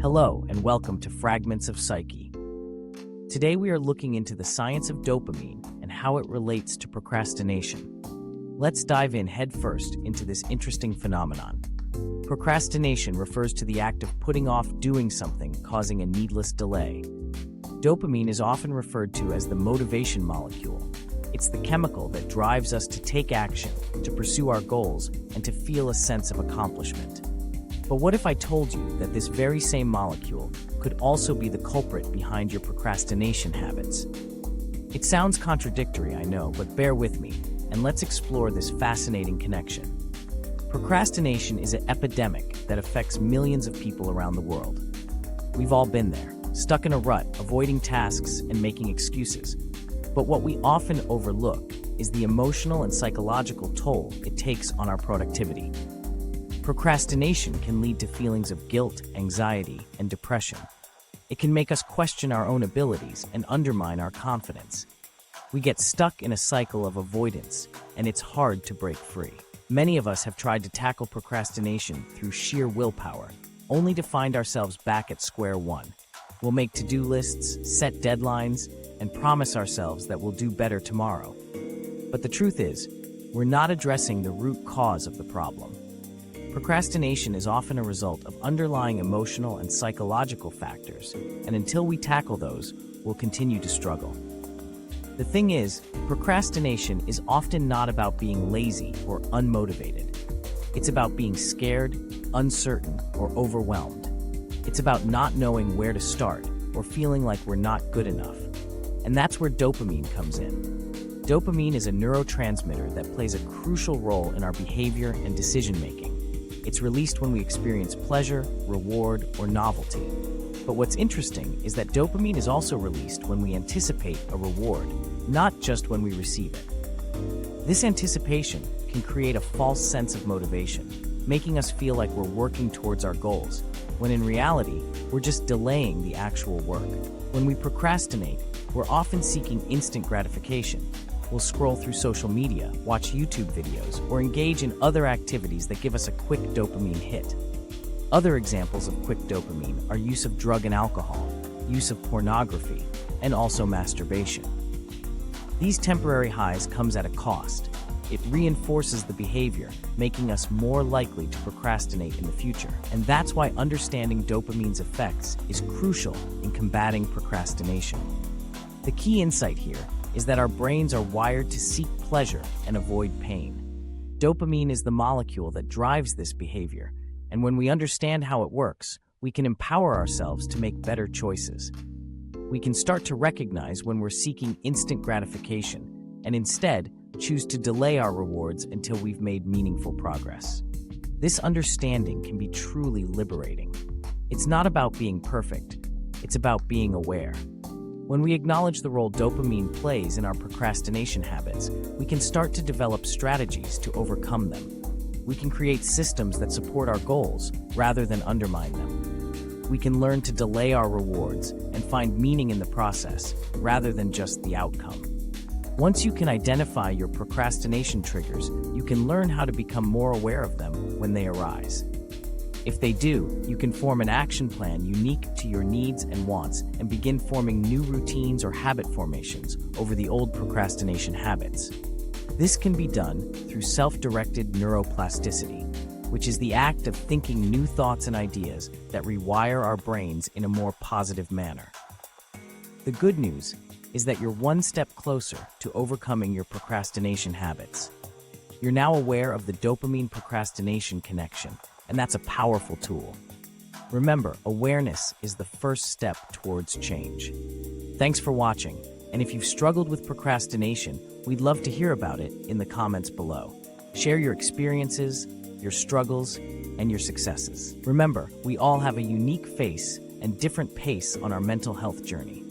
Hello, and welcome to Fragments of Psyche. Today we are looking into the science of dopamine and how it relates to procrastination. Let's dive in headfirst into this interesting phenomenon. Procrastination refers to the act of putting off doing something, causing a needless delay. Dopamine is often referred to as the motivation molecule. It's the chemical that drives us to take action, to pursue our goals, and to feel a sense of accomplishment. But what if I told you that this very same molecule could also be the culprit behind your procrastination habits? It sounds contradictory, I know, but bear with me, and let's explore this fascinating connection. Procrastination is an epidemic that affects millions of people around the world. We've all been there, stuck in a rut, avoiding tasks and making excuses. But what we often overlook is the emotional and psychological toll it takes on our productivity. Procrastination can lead to feelings of guilt, anxiety, and depression. It can make us question our own abilities and undermine our confidence. We get stuck in a cycle of avoidance, and it's hard to break free. Many of us have tried to tackle procrastination through sheer willpower, only to find ourselves back at square one. We'll make to-do lists, set deadlines, and promise ourselves that we'll do better tomorrow. But the truth is, we're not addressing the root cause of the problem. Procrastination is often a result of underlying emotional and psychological factors, and until we tackle those, we'll continue to struggle. The thing is, procrastination is often not about being lazy or unmotivated. It's about being scared, uncertain, or overwhelmed. It's about not knowing where to start or feeling like we're not good enough. And that's where dopamine comes in. Dopamine is a neurotransmitter that plays a crucial role in our behavior and decision-making. It's released when we experience pleasure, reward, or novelty. But what's interesting is that dopamine is also released when we anticipate a reward, not just when we receive it. This anticipation can create a false sense of motivation, making us feel like we're working towards our goals, when in reality, we're just delaying the actual work. When we procrastinate, we're often seeking instant gratification. We'll scroll through social media, watch YouTube videos, or engage in other activities that give us a quick dopamine hit. Other examples of quick dopamine are use of drug and alcohol, use of pornography, and also masturbation. These temporary highs comes at a cost. It reinforces the behavior, making us more likely to procrastinate in the future. And that's why understanding dopamine's effects is crucial in combating procrastination. The key insight here is that our brains are wired to seek pleasure and avoid pain. Dopamine is the molecule that drives this behavior, and when we understand how it works, we can empower ourselves to make better choices. We can start to recognize when we're seeking instant gratification, and instead choose to delay our rewards until we've made meaningful progress. This understanding can be truly liberating. It's not about being perfect, it's about being aware. When we acknowledge the role dopamine plays in our procrastination habits, we can start to develop strategies to overcome them. We can create systems that support our goals rather than undermine them. We can learn to delay our rewards and find meaning in the process rather than just the outcome. Once you can identify your procrastination triggers, you can learn how to become more aware of them when they arise. If they do, you can form an action plan unique to your needs and wants and begin forming new routines or habit formations over the old procrastination habits. This can be done through self-directed neuroplasticity, which is the act of thinking new thoughts and ideas that rewire our brains in a more positive manner. The good news is that you're one step closer to overcoming your procrastination habits. You're now aware of the dopamine procrastination connection, and that's a powerful tool. Remember, awareness is the first step towards change. Thanks for watching, and if you've struggled with procrastination, we'd love to hear about it in the comments below. Share your experiences, your struggles, and your successes. Remember, we all have a unique face and different pace on our mental health journey.